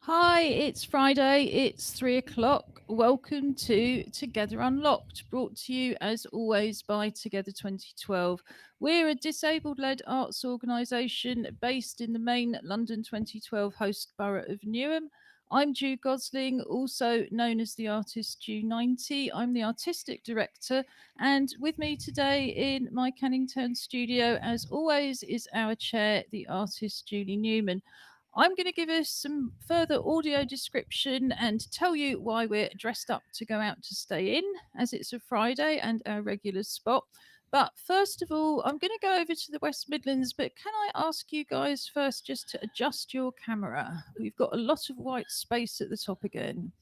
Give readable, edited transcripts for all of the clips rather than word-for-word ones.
Hi, it's Friday, it's 3 o'clock. Welcome to Together Unlocked, brought to you as always by Together 2012. We're a disabled led arts organisation based in the main London 2012 host borough of Newham. I'm Ju Gosling, also known as the artist Ju90. I'm the artistic director, and with me today in my Canning Town studio, as always, is our chair, the artist Julie Newman. I'm going to give us some further audio description and tell you why we're dressed up to go out to stay in, as it's a Friday and our regular spot. But first of all, I'm going to go over to the West Midlands. But can I ask you guys first just to adjust your camera? We've got a lot of white space at the top again.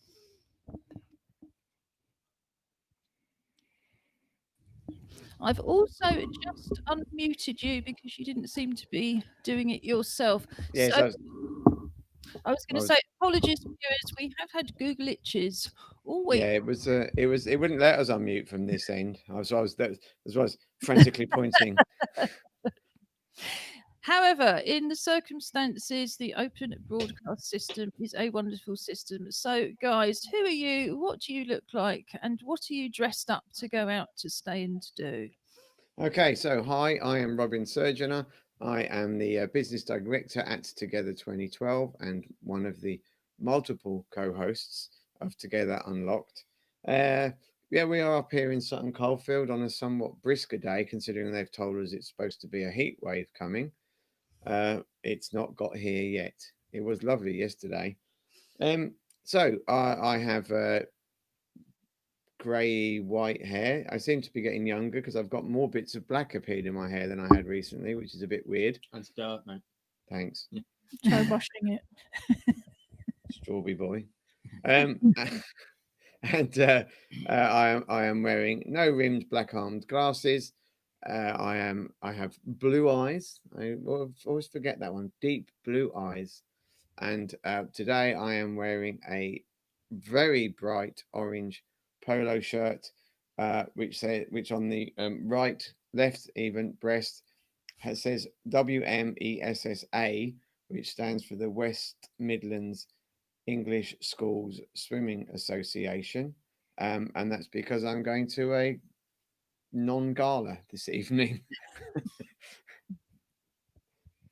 I've also just unmuted you because you didn't seem to be doing it yourself. Yes, So I was. I was going I to was say, apologies, viewers. We have had Google itches all week. yeah, it was. It was. It wouldn't let us unmute from this end. That's why I was frantically pointing. However, in the circumstances, the open broadcast system is a wonderful system. So, guys, who are you? What do you look like? And what are you dressed up to go out to stay and to do? Okay, so hi, I am Robin Surgeoner. I am the business director at Together 2012 and one of the multiple co-hosts of Together Unlocked. Uh, yeah, we are up here in Sutton Coldfield on a somewhat brisker day, considering they've told us it's supposed to be a heat wave coming. It's not got here yet. It was lovely yesterday. Um, so I have grey white hair. I seem to be getting younger because I've got more bits of black appeared in my hair than I had recently, which is a bit weird. That's dark, mate. Thanks, Try washing it. strawberry boy. And I am wearing no rimmed black armed glasses. I have blue eyes. I always forget that one. Deep blue eyes. And today I am wearing a very bright orange polo shirt, which on the right, left, even breast says WMESSA, which stands for the West Midlands English Schools Swimming Association, and that's because I'm going to a non-gala this evening.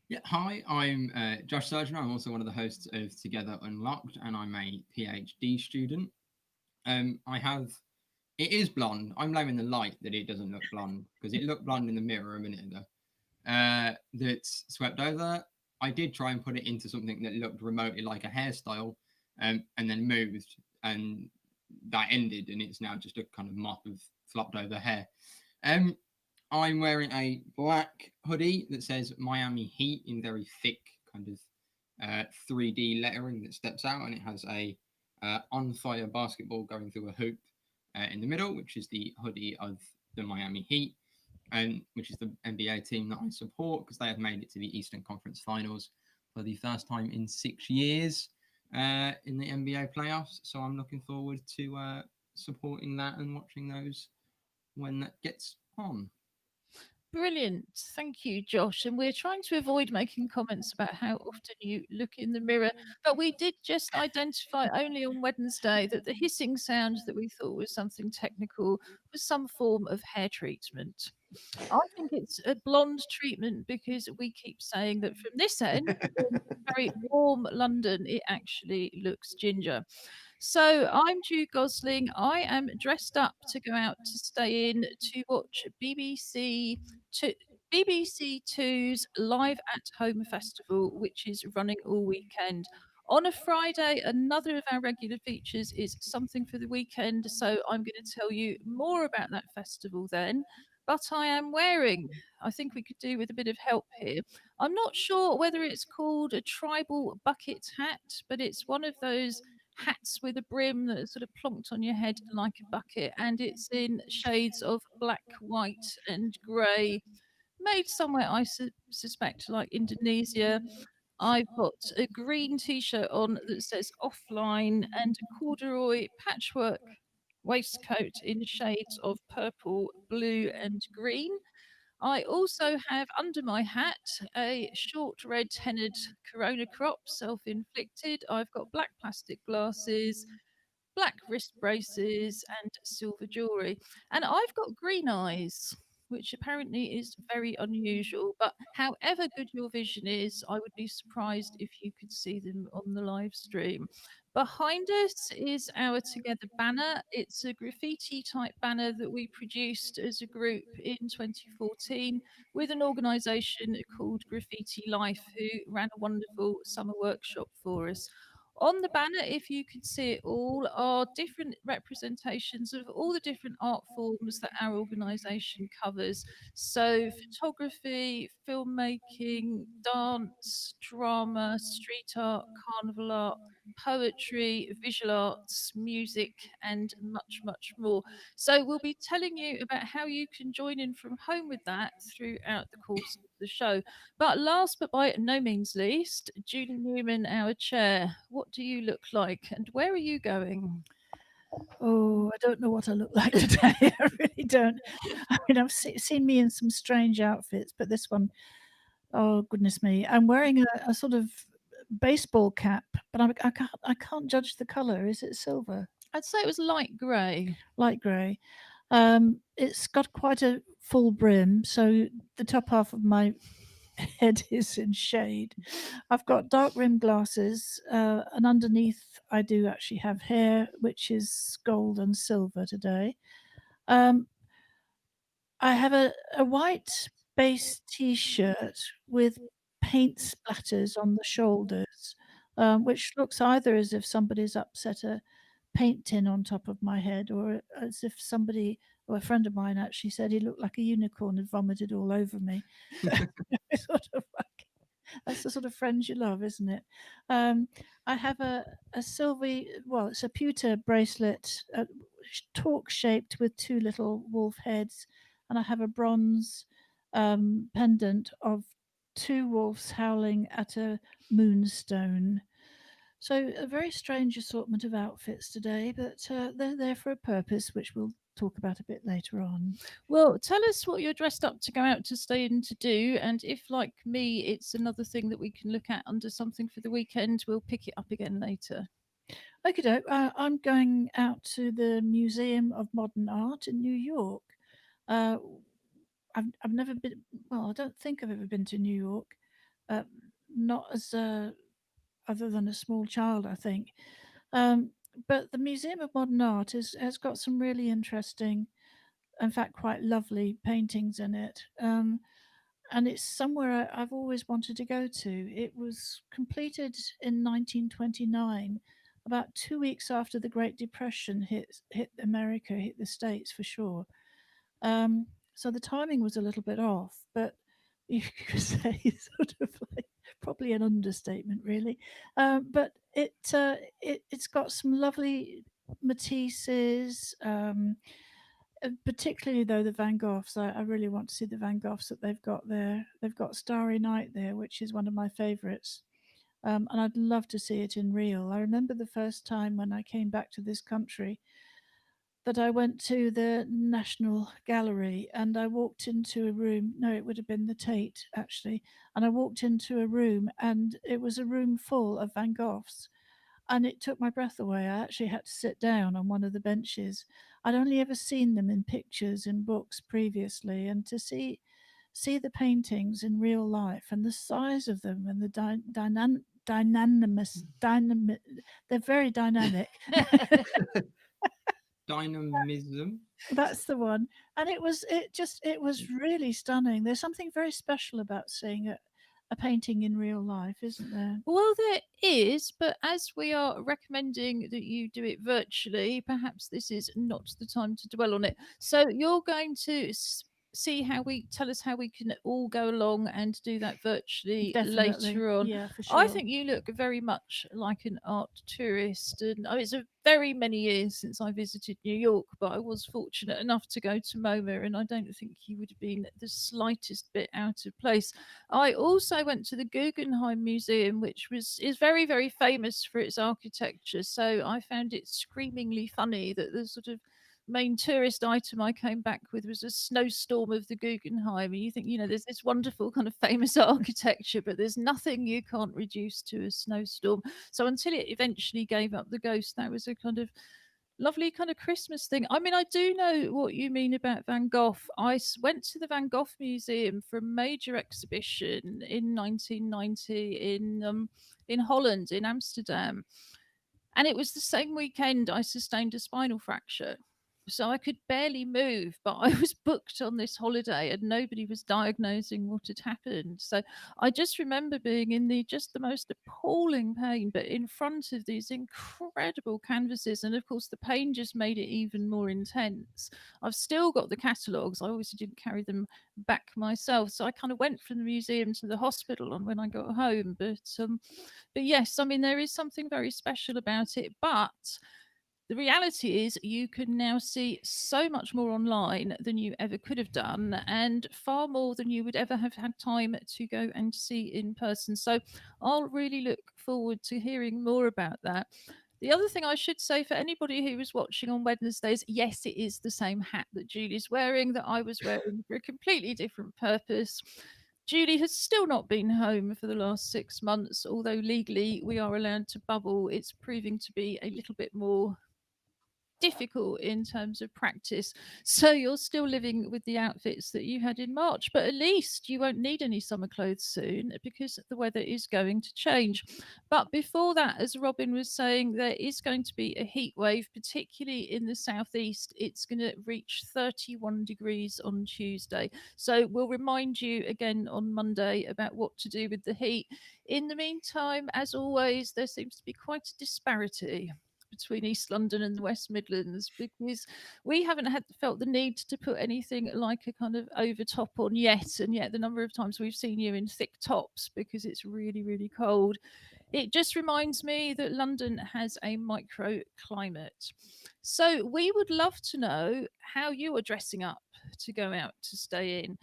Yeah, hi, I'm Josh Surgeon. I'm also one of the hosts of Together Unlocked, and I'm a PhD student. I have it is blonde. I'm blaming the light that it doesn't look blonde because it looked blonde in the mirror a minute ago. That's swept over. I did try and put it into something that looked remotely like a hairstyle, and then moved, and that ended, and it's now just a kind of mop of flopped over hair. Um, I'm wearing a black hoodie that says Miami Heat in very thick kind of 3D lettering that steps out, and it has a on fire basketball going through a hoop in the middle, which is the hoodie of the Miami Heat, and which is the NBA team that I support because they have made it to the Eastern Conference Finals for the first time in 6 years in the NBA playoffs. So I'm looking forward to supporting that and watching those when that gets on. Brilliant. Thank you, Josh. And we're trying to avoid making comments about how often you look in the mirror. But we did just identify only on Wednesday that the hissing sound that we thought was something technical was some form of hair treatment. I think it's a blonde treatment because we keep saying that from this end, in very warm London, it actually looks ginger. So I'm Ju Gosling. I am dressed up to go out to stay in to watch to BBC Two's Live at Home Festival, which is running all weekend. On a Friday, another of our regular features is Something for the Weekend. So I'm going to tell you more about that festival then. But I am wearing, I think we could do with a bit of help here. I'm not sure whether it's called a tribal bucket hat, but it's one of those hats with a brim that is sort of plonked on your head like a bucket, and it's in shades of black, white, and grey, made somewhere I suspect like Indonesia. I've got a green t-shirt on that says offline and a corduroy patchwork waistcoat in shades of purple, blue, and green. I also have under my hat a short red tennered Corona crop, self inflicted. I've got black plastic glasses, black wrist braces, and silver jewellery. And I've got green eyes, which apparently is very unusual. But however good your vision is, I would be surprised if you could see them on the live stream. Behind us is our Together banner. It's a graffiti type banner that we produced as a group in 2014 with an organisation called Graffiti Life, who ran a wonderful summer workshop for us. On the banner, if you can see it all, are different representations of all the different art forms that our organisation covers. So, photography, filmmaking, dance, drama, street art, carnival art, poetry, visual arts, music, and much, much more. So, we'll be telling you about how you can join in from home with that throughout the course of the show. But last but by no means least, Julie Newman, our chair. What do you look like and where are you going? Oh, I don't know what I look like today. I really don't. I mean, I've seen me in some strange outfits, but this one, oh goodness me, I'm wearing a sort of baseball cap, but I can't judge the color. Is it silver? I'd say it was light grey. Light grey. It's got quite a full brim, so the top half of my head is in shade. I've got dark rim glasses, and underneath I do actually have hair, which is gold and silver today. Um, I have a white base t-shirt with paint splatters on the shoulders, which looks either as if somebody's upset a paint tin on top of my head, or as if somebody, or a friend of mine actually said he looked like a unicorn had vomited all over me. Sort of like, that's the sort of friends you love, isn't it? I have a silvery, well, it's a pewter bracelet, torque shaped with two little wolf heads, and I have a bronze pendant of two wolves howling at a moonstone. So a very strange assortment of outfits today, but they're there for a purpose, which we'll talk about a bit later on. Well, tell us what you're dressed up to go out to stay in to do. And if, like me, it's another thing that we can look at under something for the weekend, we'll pick it up again later. Okay, I'm going out to the Museum of Modern Art in New York. Uh, I've never been. Well, I don't think I've ever been to New York. Uh, not as other than a small child, I think. Um, but the Museum of Modern Art has got some really interesting, in fact, quite lovely paintings in it. And it's somewhere I've always wanted to go to. It was completed in 1929, about 2 weeks after the Great Depression hit America, hit the States for sure. So the timing was a little bit off, but you could say sort of like probably an understatement, really. But it's got some lovely Matisses. Particularly though the Van Goghs, I really want to see the Van Goghs that they've got there. They've got Starry Night there, which is one of my favourites, and I'd love to see it in real. I remember the first time when I came back to this country that I went to the National Gallery and I walked into a room. No, it would have been the Tate actually, and I walked into a room and it was a room full of Van Goghs, and it took my breath away. I actually had to sit down on one of the benches. I'd only ever seen them in pictures in books previously, and to see the paintings in real life and the size of them and the dynamic, they're very dynamic. Dynamism. That's the one. And it was really stunning. There's something very special about seeing a painting in real life, isn't there? Well, there is, but as we are recommending that you do it virtually, perhaps this is not the time to dwell on it. So you're going to see how we tell us how we can all go along and do that virtually Definitely. later on. Yeah, for sure. I think you look very much like an art tourist, and it's a very many years since I visited New York, but I was fortunate enough to go to MoMA, and I don't think you would have been the slightest bit out of place. I also went to the Guggenheim Museum, which is very, very famous for its architecture. So I found it screamingly funny that the sort of main tourist item I came back with was a snowstorm of the Guggenheim. And you think, there's this wonderful kind of famous architecture, but there's nothing you can't reduce to a snowstorm. So until it eventually gave up the ghost, that was a kind of lovely kind of Christmas thing. I mean, I do know what you mean about Van Gogh. Went to the Van Gogh Museum for a major exhibition in 1990 in Holland, in Amsterdam. And it was the same weekend I sustained a spinal fracture. So I could barely move, but I was booked on this holiday and nobody was diagnosing what had happened. So I just remember being in the most appalling pain, but in front of these incredible canvases. And of course, the pain just made it even more intense. I've still got the catalogues. I obviously didn't carry them back myself. So I kind of went from the museum to the hospital on when I got home. But yes, I mean, there is something very special about it. But the reality is you can now see so much more online than you ever could have done, and far more than you would ever have had time to go and see in person. So I'll really look forward to hearing more about that. The other thing I should say for anybody who was watching on Wednesdays, yes, it is the same hat that Julie's wearing that I was wearing for a completely different purpose. Julie has still not been home for the last 6 months, although legally we are allowed to bubble. It's proving to be a little bit more difficult in terms of practice. So you're still living with the outfits that you had in March, but at least you won't need any summer clothes soon because the weather is going to change. But before that, as Robin was saying, there is going to be a heat wave, particularly in the southeast. It's going to reach 31 degrees on Tuesday. So we'll remind you again on Monday about what to do with the heat. In the meantime, as always, there seems to be quite a disparity between East London and the West Midlands, because we haven't felt the need to put anything like a kind of overtop on yet, and yet the number of times we've seen you in thick tops because it's really, really cold. It just reminds me that London has a microclimate. So we would love to know how you are dressing up to go out to stay in.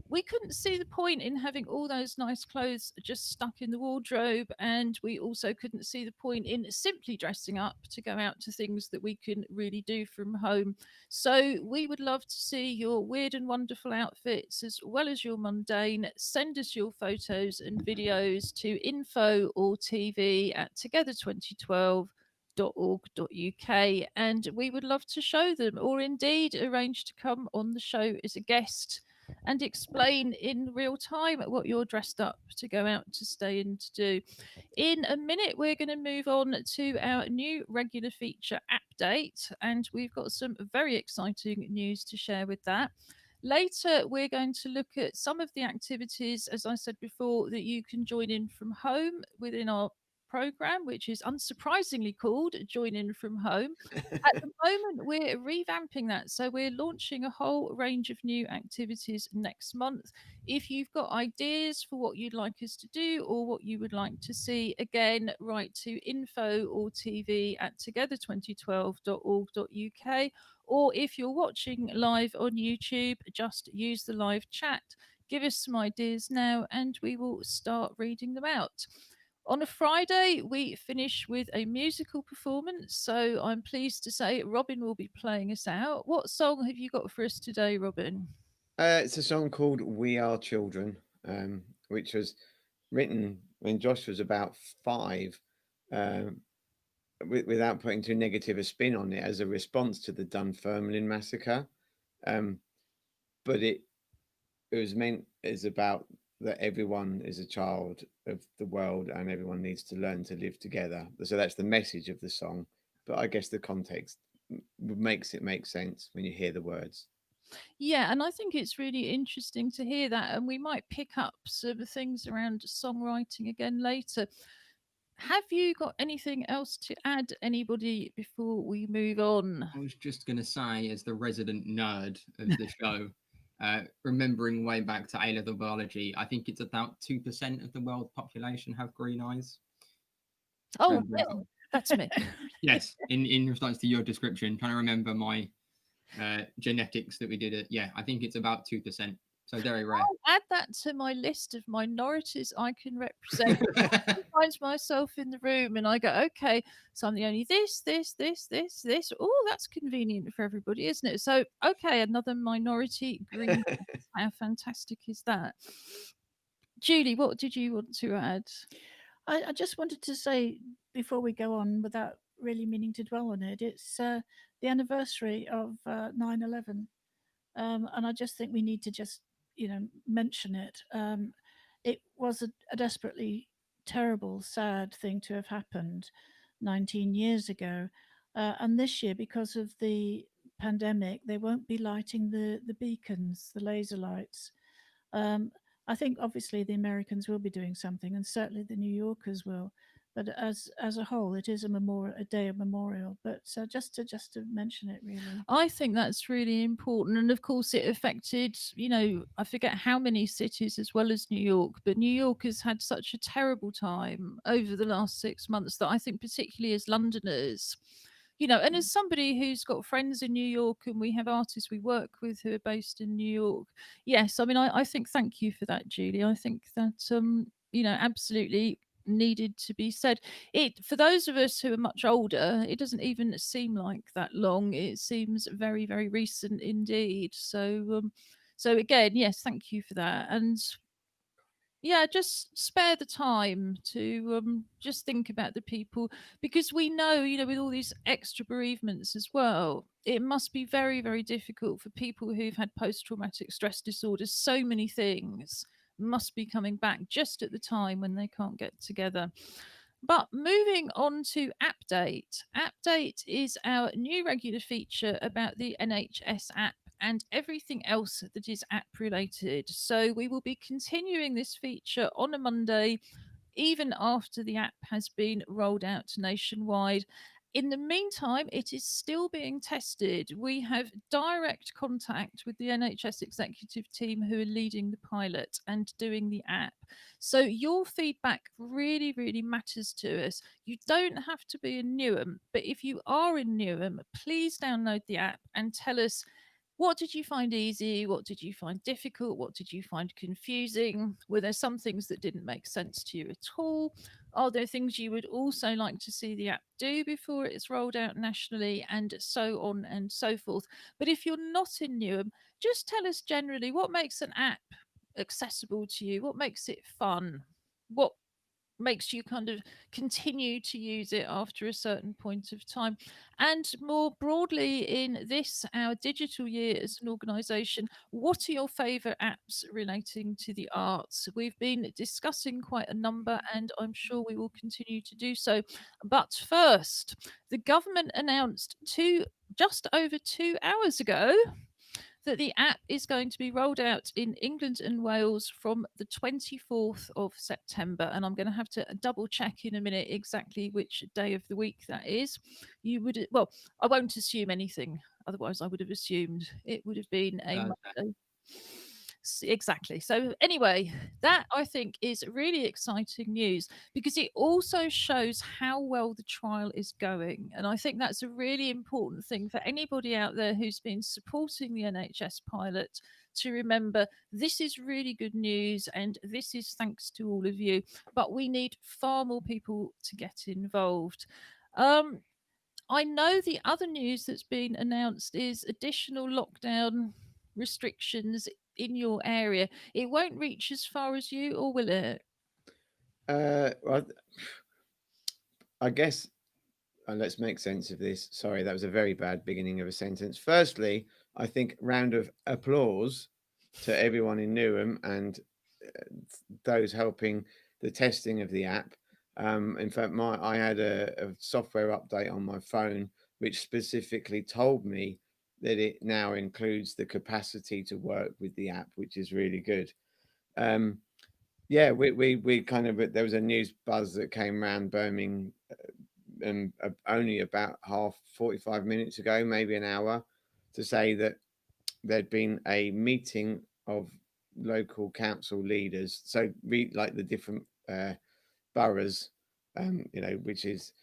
We couldn't see the point in having all those nice clothes just stuck in the wardrobe, and we also couldn't see the point in simply dressing up to go out to things that we can really do from home. So we would love to see your weird and wonderful outfits as well as your mundane. Send us your photos and videos to info or TV at together2012.org.uk, and we would love to show them, or indeed arrange to come on the show as a guest and explain in real time what you're dressed up to go out to stay in to do. In a minute, we're going to move on to our new regular feature update, and we've got some very exciting news to share with that. Later, we're going to look at some of the activities, as I said before, that you can join in from home within our program, which is unsurprisingly called Join In From Home. At the moment, we're revamping that. So we're launching a whole range of new activities next month. If you've got ideas for what you'd like us to do or what you would like to see, again, write to info or TV at together2012.org.uk. Or if you're watching live on YouTube, just use the live chat. Give us some ideas now and we will start reading them out. On a Friday, we finish with a musical performance. So I'm pleased to say Robin will be playing us out. What song have you got for us today, Robin? It's a song called We Are Children, which was written when Josh was about 5, without putting too negative a spin on it, as a response to the Dunfermline massacre. But it was meant as about that everyone is a child of the world and everyone needs to learn to live together. So that's the message of the song. But I guess the context makes it make sense when you hear the words. Yeah, and I think it's really interesting to hear that. And we might pick up some things around songwriting again later. Have you got anything else to add, anybody, before we move on? I was just going to say, as the resident nerd of the show, remembering way back to A-level biology, I think it's about 2% of the world population have green eyes. Oh, well, that's me. Yes, in response to your description, trying to remember my genetics that we did it. Yeah, I think it's about 2%. So very rare. I'll add that to my list of minorities I can represent. I find myself in the room and I go, okay, so I'm the only this. Oh, that's convenient for everybody, isn't it? So, okay, another minority green. How fantastic is that? Julie, what did you want to add? I just wanted to say before we go on, without really meaning to dwell on it, it's the anniversary of 9/11, and I just think we need to just mention it. It was a desperately terrible, sad thing to have happened 19 years ago, and this year, because of the pandemic, they won't be lighting the beacons, the laser lights. Um, I think obviously the Americans will be doing something, and certainly the New Yorkers will. But as a whole, it is a day of memorial. But just to mention it, really. I think that's really important. And of course, it affected, I forget how many cities as well as New York, but New York has had such a terrible time over the last 6 months that I think, particularly as Londoners, and as somebody who's got friends in New York and we have artists we work with who are based in New York, yes, I mean, I think thank you for that, Julie. I think that, absolutely needed to be said. It for those of us who are much older, it doesn't even seem like that long. It seems very, very recent indeed. So again, yes, thank you for that. And yeah, just spare the time to just think about the people, because we know, with all these extra bereavements as well, it must be very, very difficult for people who've had post-traumatic stress disorder. So many things must be coming back just at the time when they can't get together. But moving on to Appdate. Appdate is our new regular feature about the NHS app and everything else that is app related. So we will be continuing this feature on a Monday, even after the app has been rolled out nationwide. In the meantime, it is still being tested. We have direct contact with the NHS executive team who are leading the pilot and doing the app. So your feedback really, really matters to us. You don't have to be in Newham, but if you are in Newham, please download the app and tell us, what did you find easy? What did you find difficult? What did you find confusing? Were there some things that didn't make sense to you at all? Are there things you would also like to see the app do before it's rolled out nationally, and so on and so forth? But if you're not in Newham, just tell us generally what makes an app accessible to you, what makes it fun, what makes you kind of continue to use it after a certain point of time. And more broadly, in this, our digital year as an organization, what are your favorite apps relating to the arts? We've been discussing quite a number, and I'm sure we will continue to do so. But first, the government announced just over 2 hours ago that the app is going to be rolled out in England and Wales from the 24th of September. And I'm going to have to double check in a minute exactly which day of the week that is. Well, I won't assume anything. Otherwise, I would have assumed it would have been a Monday. Exactly. So, anyway, that I think is really exciting news, because it also shows how well the trial is going. And I think that's a really important thing for anybody out there who's been supporting the NHS pilot to remember. This is really good news, and this is thanks to all of you. But we need far more people to get involved. I know the other news that's been announced is additional lockdown restrictions in your area. It won't reach as far as you, or will it? Well, I guess let's make sense of this. Sorry, that was a very bad beginning of a sentence. Firstly, I think round of applause to everyone in Newham and those helping the testing of the app. In fact, I had a software update on my phone which specifically told me that it now includes the capacity to work with the app, which is really good. Yeah, we kind of, there was a news buzz that came around Birmingham only about 45 minutes ago, maybe an hour, to say that there'd been a meeting of local council leaders, so like the different boroughs, which is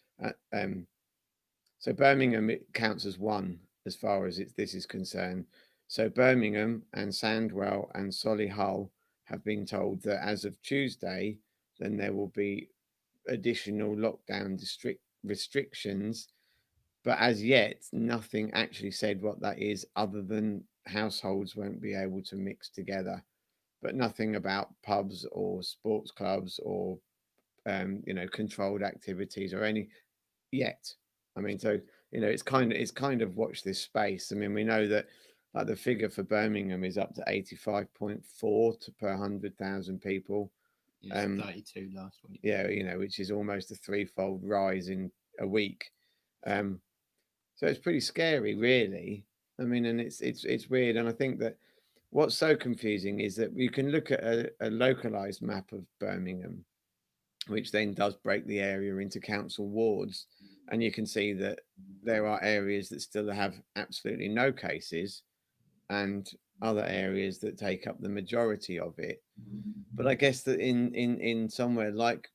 so Birmingham, it counts as one as far as this is concerned. So Birmingham and Sandwell and Solihull have been told that as of Tuesday, then there will be additional lockdown restrictions, but as yet, nothing actually said what that is, other than households won't be able to mix together, but nothing about pubs or sports clubs or controlled activities or any yet. I mean, so it's kind of watch this space. I mean, we know that like the figure for Birmingham is up to 85.4 per 100,000 people. It's 32 last week. Yeah, which is almost a threefold rise in a week. So it's pretty scary, really. I mean, and it's weird, and I think that what's so confusing is that you can look at a localized map of Birmingham, which then does break the area into council wards, and you can see that there are areas that still have absolutely no cases, and other areas that take up the majority of it. But I guess that in somewhere like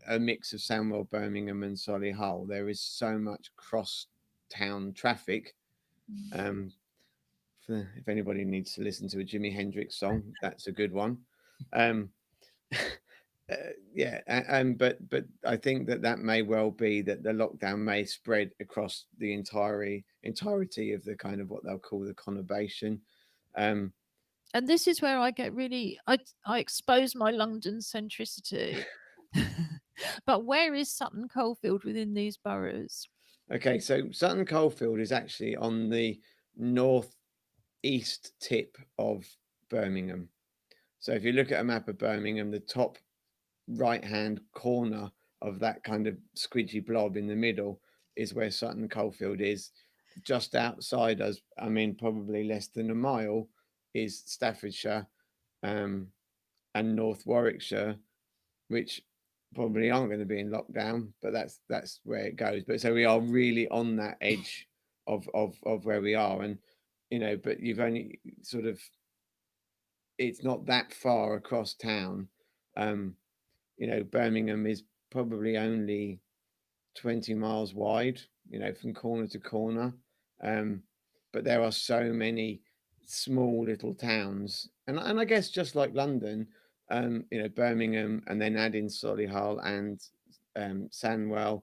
a mix of Sandwell, Birmingham, and Solihull, there is so much cross town traffic. If anybody needs to listen to a Jimi Hendrix song, that's a good one. Um, yeah, but I think that may well be that the lockdown may spread across the entirety of the kind of what they'll call the conurbation. And this is where I get really, I expose my London centricity. But where is Sutton Coldfield within these boroughs? Okay, so Sutton Coldfield is actually on the northeast tip of Birmingham. So if you look at a map of Birmingham, the top right-hand corner of that kind of squidgy blob in the middle is where Sutton Coldfield is. Just outside us, I mean, probably less than a mile, is Staffordshire and North Warwickshire, which probably aren't going to be in lockdown, but that's where it goes. But so we are really on that edge of where we are, and but you've only sort of, it's not that far across town. Birmingham is probably only 20 miles wide, from corner to corner. But there are so many small little towns, and I guess just like London, Birmingham, and then add in Solihull and Sandwell,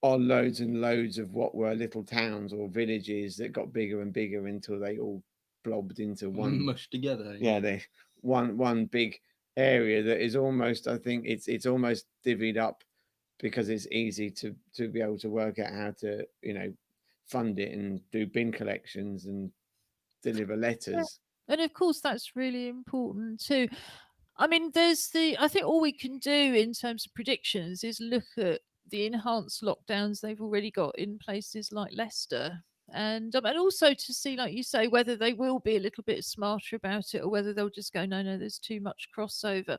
are loads and loads of what were little towns or villages that got bigger and bigger until they all blobbed into one, mushed together. yeah, they one big area that is almost, I think it's almost divvied up because it's easy to be able to work out how to fund it and do bin collections and deliver letters. And of course, that's really important too. I mean, I think all we can do in terms of predictions is look at the enhanced lockdowns they've already got in places like Leicester. And also to see, like you say, whether they will be a little bit smarter about it or whether they'll just go, no, there's too much crossover.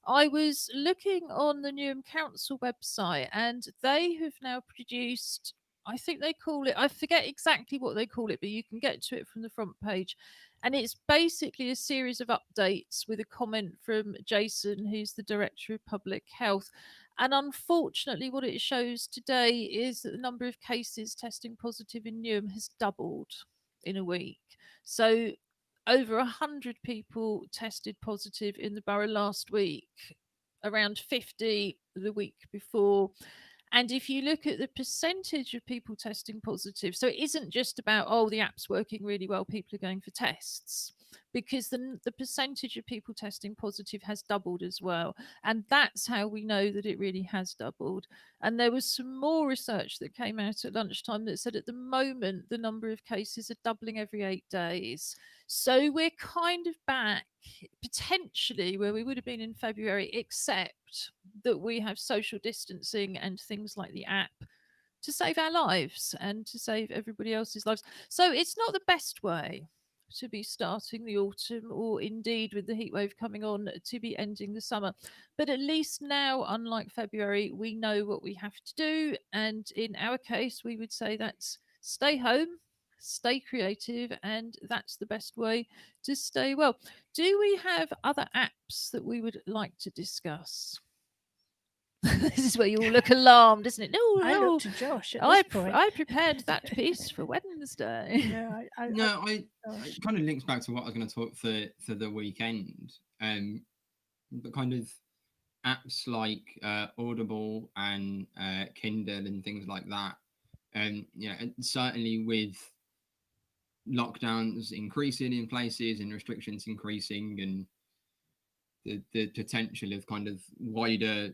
I was looking on the Newham Council website and they have now produced, I think they call it, I forget exactly what they call it, but you can get to it from the front page. And it's basically a series of updates with a comment from Jason, who's the Director of Public Health. And unfortunately, what it shows today is that the number of cases testing positive in Newham has doubled in a week. So over 100 people tested positive in the borough last week, around 50 the week before. And if you look at the percentage of people testing positive, so it isn't just about, oh, the app's working really well, people are going for tests, because the percentage of people testing positive has doubled as well. And that's how we know that it really has doubled. And there was some more research that came out at lunchtime that said at the moment, the number of cases are doubling every 8 days. So we're kind of back potentially where we would have been in February, except that we have social distancing and things like the app to save our lives and to save everybody else's lives. So it's not the best way to be starting the autumn, or indeed with the heat wave coming on, to be ending the summer. But at least now, unlike February, we know what we have to do. And in our case, we would say that's stay home, stay creative, and that's the best way to stay well. Do we have other apps that we would like to discuss? This is where you all look alarmed, isn't it? No, I no. look to Josh at I this point. I prepared that piece for Wednesday. Yeah, No, Josh. it kind of links back to what I was going to talk for the weekend. But kind of apps like Audible and Kindle and things like that. And and certainly with lockdowns increasing in places and restrictions increasing, and the potential of kind of wider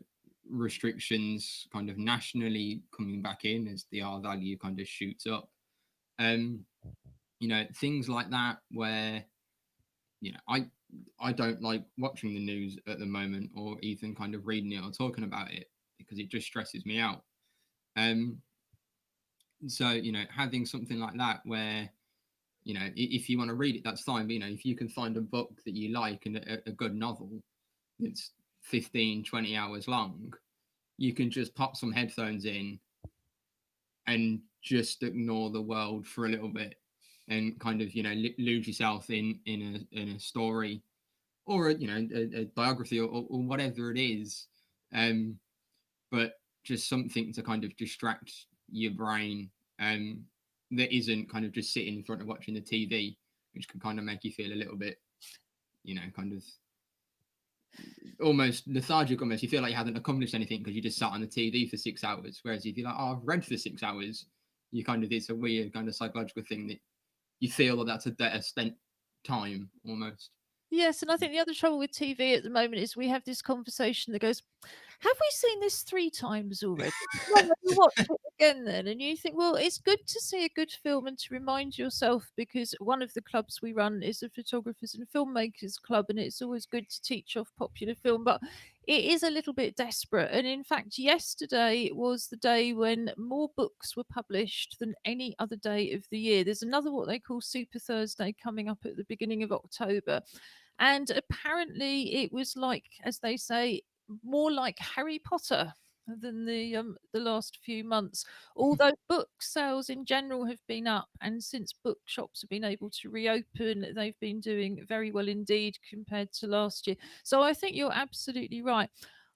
restrictions kind of nationally coming back in as the R value kind of shoots up. Things like that where I don't like watching the news at the moment or even kind of reading it or talking about it because it just stresses me out. So having something like that where if you want to read it, that's fine. But if you can find a book that you like and a good novel that's 15-20 hours long, you can just pop some headphones in and just ignore the world for a little bit and kind of lose yourself in a story or a biography or whatever it is, but just something to kind of distract your brain that isn't kind of just sitting in front of watching the TV, which can kind of make you feel a little bit kind of almost lethargic. Almost you feel like you haven't accomplished anything because you just sat on the TV for 6 hours. Whereas if you're like, oh, I've read for 6 hours, you kind of, it's a weird kind of psychological thing that you feel that that's a better spent time almost. Yes, and I think the other trouble with TV at the moment is we have this conversation that goes, have we seen this 3 times already? Well, let me watch it again then. And you think, well, it's good to see a good film and to remind yourself, because one of the clubs we run is a photographers and filmmakers club, and it's always good to teach off popular film, but it is a little bit desperate. And in fact, yesterday was the day when more books were published than any other day of the year. There's another what they call Super Thursday coming up at the beginning of October. And apparently it was like, as they say, more like Harry Potter than the last few months. Although book sales in general have been up, and since bookshops have been able to reopen, they've been doing very well indeed compared to last year. So I think you're absolutely right.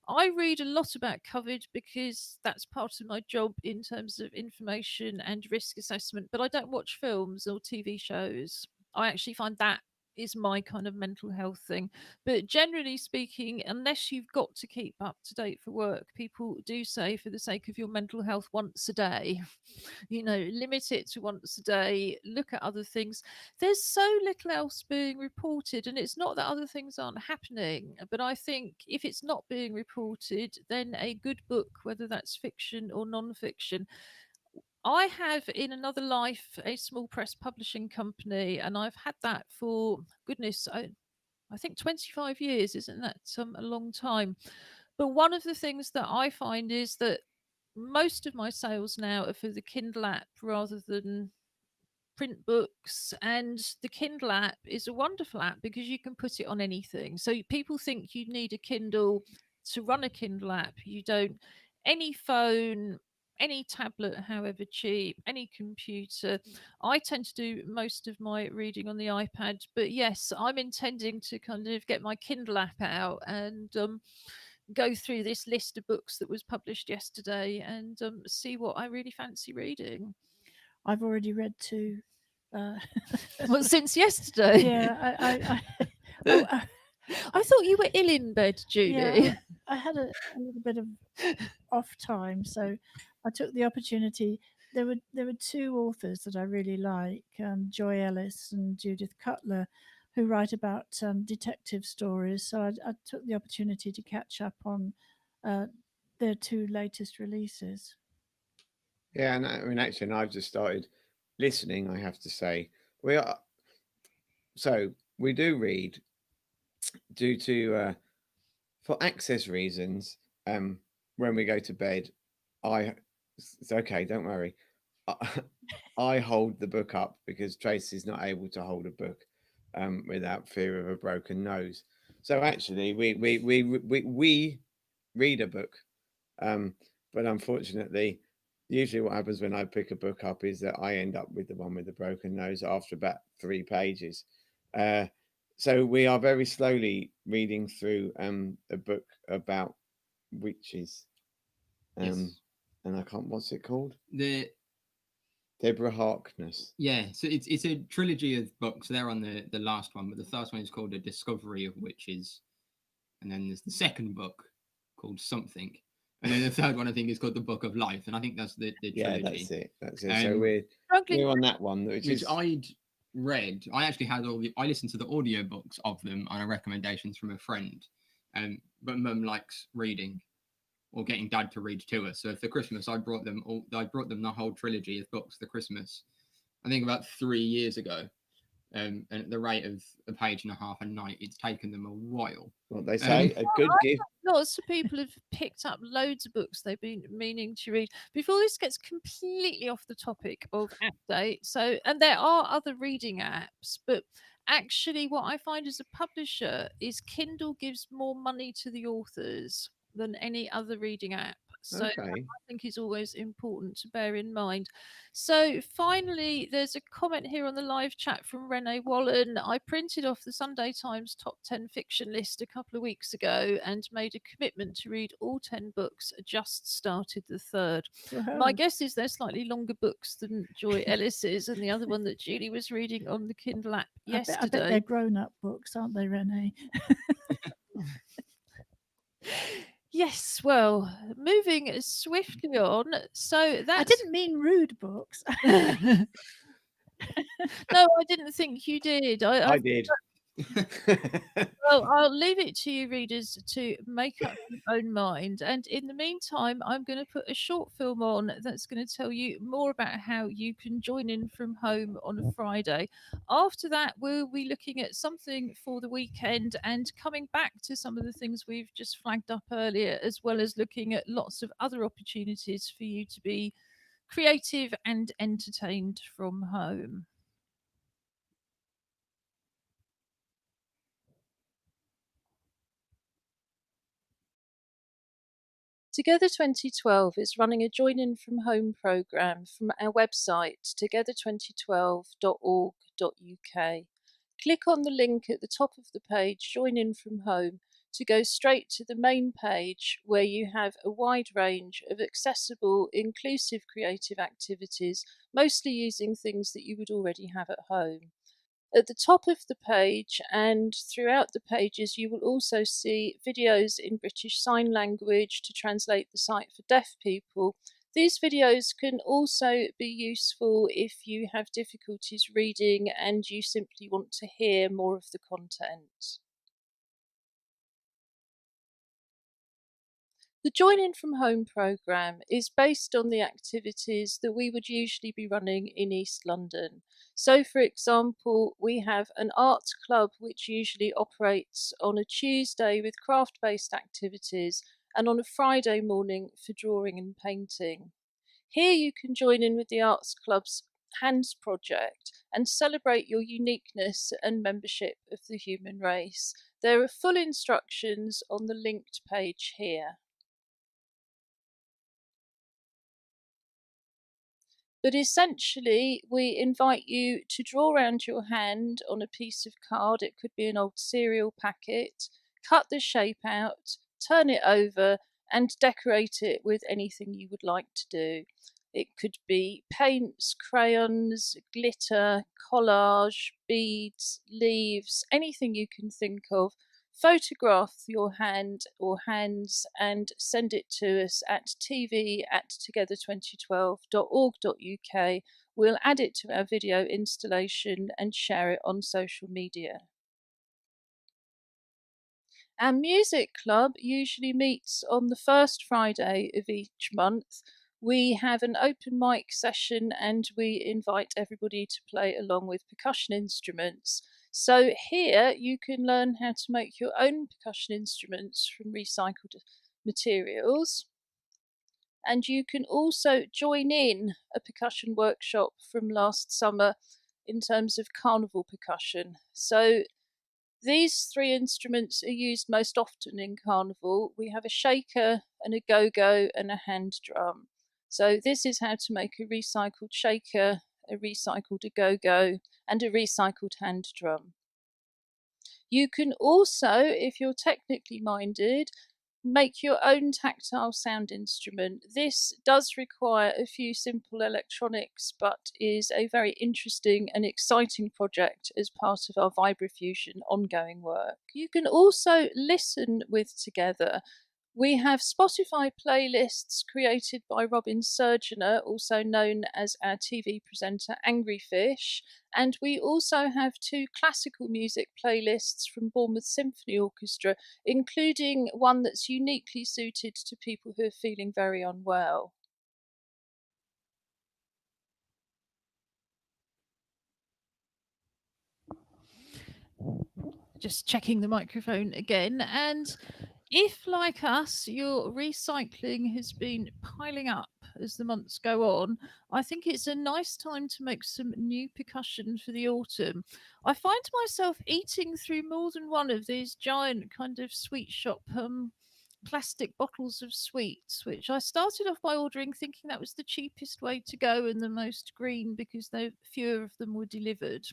I read a lot about COVID because that's part of my job in terms of information and risk assessment, but I don't watch films or TV shows. I actually find that is my kind of mental health thing. But generally speaking, unless you've got to keep up to date for work, people do say for the sake of your mental health once a day, limit it to once a day, look at other things. There's so little else being reported, and it's not that other things aren't happening, but I think if it's not being reported, then a good book, whether that's fiction or non-fiction. I have in another life a small press publishing company, and I've had that for goodness, I think 25 years. Isn't that a long time? But one of the things that I find is that most of my sales now are for the Kindle app rather than print books. And the Kindle app is a wonderful app because you can put it on anything. So people think you need a Kindle to run a Kindle app. You don't. Any phone, any tablet, however cheap, any computer. I tend to do most of my reading on the iPad, but yes, I'm intending to kind of get my Kindle app out and go through this list of books that was published yesterday and see what I really fancy reading. I've already read 2. Well, since yesterday. Yeah, I thought you were ill in bed, Judy. yeah, I had a little bit of off time, so I took the opportunity. There were 2 authors that I really like, Joy Ellis and Judith Cutler, who write about detective stories. So I took the opportunity to catch up on their 2 latest releases. Yeah, and I mean, actually, and I've just started listening. I have to say, we do read due to for access reasons. When we go to bed, it's okay. Don't worry. I hold the book up because Tracy's not able to hold a book without fear of a broken nose. So actually, we read a book, but unfortunately, usually what happens when I pick a book up is that I end up with the one with the broken nose after about 3 pages. So we are very slowly reading through a book about witches and I can't. What's it called? The Deborah Harkness. So it's a trilogy of books. They're on the last one, but the first one is called A Discovery of Witches, and then there's the second book called Something, and then the third one I think is called The Book of Life, and I think that's the trilogy. Yeah, that's it. So we're Struggling. on that one, which is I'd read. I actually had I listened to the audiobooks of them on a recommendations from a friend, but Mum likes reading or getting Dad to read to us. So for Christmas, I brought them the whole trilogy of books for Christmas. I think about 3 years ago, and at the rate of a page and a half a night, it's taken them a while. what they say, a good gift. Lots of people have picked up loads of books they've been meaning to read. Before this gets completely off the topic of app date, and there are other reading apps, but actually, what I find as a publisher is Kindle gives more money to the authors than any other reading app. So Okay. I think is always important to bear in mind. So finally, there's a comment here on the live chat from Renee Wallen. I printed off the Sunday Times top 10 fiction list a couple of weeks ago and made a commitment to read all 10 books. Just started the third. My Wow. guess is they're slightly longer books than Joy Ellis's and the other one that Julie was reading on the Kindle app I bet they're yesterday. grown-up books, aren't they, Renee? Yes, well, moving swiftly on. So that's I didn't mean rude books. No, I didn't think you did. I did. Well, I'll leave it to you readers to make up your own mind. And in the meantime, I'm going to put a short film on that's going to tell you more about how you can join in from home on a Friday. After that, we'll be looking at something for the weekend and coming back to some of the things we've just flagged up earlier, as well as looking at lots of other opportunities for you to be creative and entertained from home. Together 2012 is running a Join In From Home programme from our website, together2012.org.uk. Click on the link at the top of the page, Join In From Home, to go straight to the main page where you have a wide range of accessible, inclusive creative activities, mostly using things that you would already have at home. At the top of the page and throughout the pages, you will also see videos in British Sign Language to translate the site for deaf people. These videos can also be useful if you have difficulties reading and you simply want to hear more of the content. The Join In From Home programme is based on the activities that we would usually be running in East London. So, for example, we have an art club which usually operates on a Tuesday with craft-based activities and on a Friday morning for drawing and painting. Here you can join in with the arts club's Hands project and celebrate your uniqueness and membership of the human race. There are full instructions on the linked page here. But essentially, we invite you to draw around your hand on a piece of card. It could be an old cereal packet. Cut the shape out, turn it over, and decorate it with anything you would like to do. It could be paints, crayons, glitter, collage, beads, leaves, anything you can think of. Photograph your hand or hands and send it to us at tv@together2012.org.uk. We'll add it to our video installation and share it on social media. Our music club usually meets on the first Friday of each month. We have an open mic session and we invite everybody to play along with percussion instruments. So here you can learn how to make your own percussion instruments from recycled materials. And you can also join in a percussion workshop from last summer in terms of carnival percussion. So these three instruments are used most often in carnival. We have a shaker and a go-go and a hand drum. So this is how to make a recycled shaker, a recycled go-go, and a recycled hand drum. You can also, if you're technically minded, make your own tactile sound instrument. This does require a few simple electronics, but is a very interesting and exciting project as part of our Vibrafusion ongoing work. You can also listen with Together. We have Spotify playlists created by Robin Surgener, also known as our TV presenter Angry Fish, and we also have two classical music playlists from Bournemouth Symphony Orchestra, including one that's uniquely suited to people who are feeling very unwell. Just checking the microphone again. And if, like us, your recycling has been piling up as the months go on, I think it's a nice time to make some new percussion for the autumn. I find myself eating through more than one of these giant kind of sweet shop plastic bottles of sweets, which I started off by ordering thinking that was the cheapest way to go and the most green because fewer of them were delivered.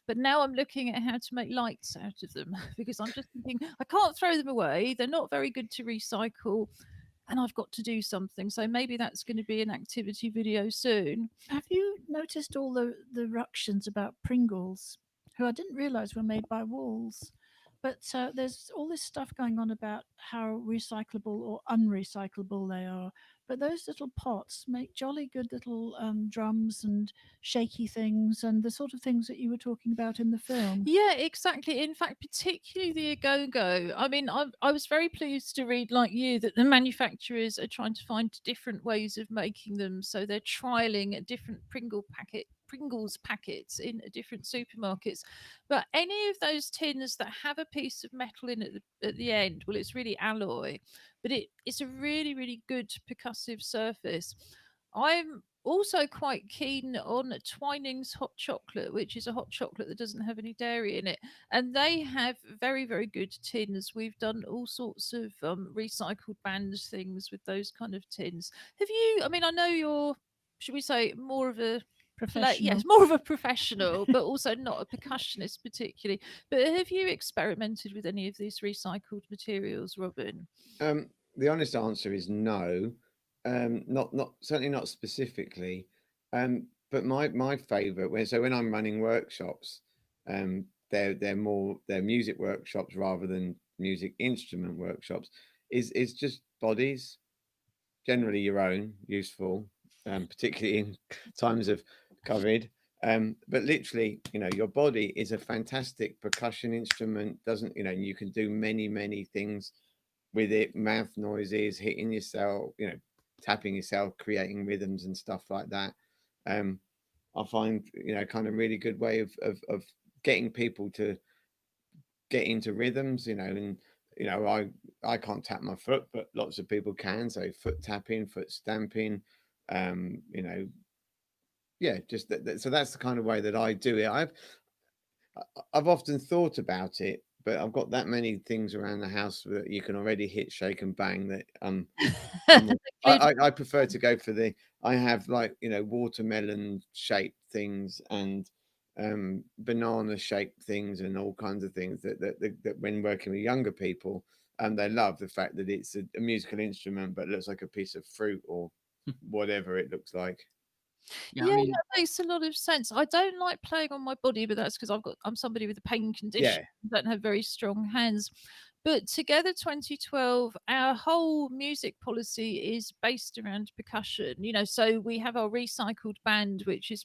But now I'm looking at how to make lights out of them because I'm just thinking I can't throw them away. They're not very good to recycle. And I've got to do something. So maybe that's going to be an activity video soon. Have you noticed all the ructions about Pringles, who I didn't realize were made by wolves? But there's all this stuff going on about how recyclable or unrecyclable they are. But those little pots make jolly good little drums and shaky things and the sort of things that you were talking about in the film. Yeah, exactly. In fact, particularly the Agogo. I mean, I was very pleased to read, like you, that the manufacturers are trying to find different ways of making them. So they're trialing a different Pringles packets in different supermarkets. But any of those tins that have a piece of metal in at the end, well, it's really alloy, but it's a really, really good percussive surface. I'm also quite keen on Twining's hot chocolate, which is a hot chocolate that doesn't have any dairy in it. And they have very, very good tins. We've done all sorts of recycled band things with those kind of tins. Have you, I mean, I know you're, should we say, more of a Professional. yes, more of a professional, but also not a percussionist particularly. But have you experimented with any of these recycled materials, Robin? The honest answer is no. Not certainly not specifically. But my favourite when I'm running workshops, they're music workshops rather than music instrument workshops. Is just bodies, generally your own, useful, particularly in times of COVID. But literally, your body is a fantastic percussion instrument. Doesn't you can do many things with it, mouth noises, hitting yourself, tapping yourself, creating rhythms and stuff like that. Um, I find, kind of really good way of getting people to get into rhythms, and I can't tap my foot, but lots of people can. So foot tapping, foot stamping, um, you know, yeah, just so that's the kind of way that I do it. I've often thought about it, but I've got that many things around the house that you can already hit, shake, and bang. That I prefer to go for the. I have like watermelon shaped things and banana shaped things and all kinds of things that when working with younger people, they love the fact that it's a musical instrument but looks like a piece of fruit or whatever it looks like. Yeah, Yeah, I mean, that makes a lot of sense. I don't like playing on my body, but that's because I'm somebody with a pain condition. Yeah. Don't have very strong hands. But Together 2012, our whole music policy is based around percussion. So we have our recycled band, which is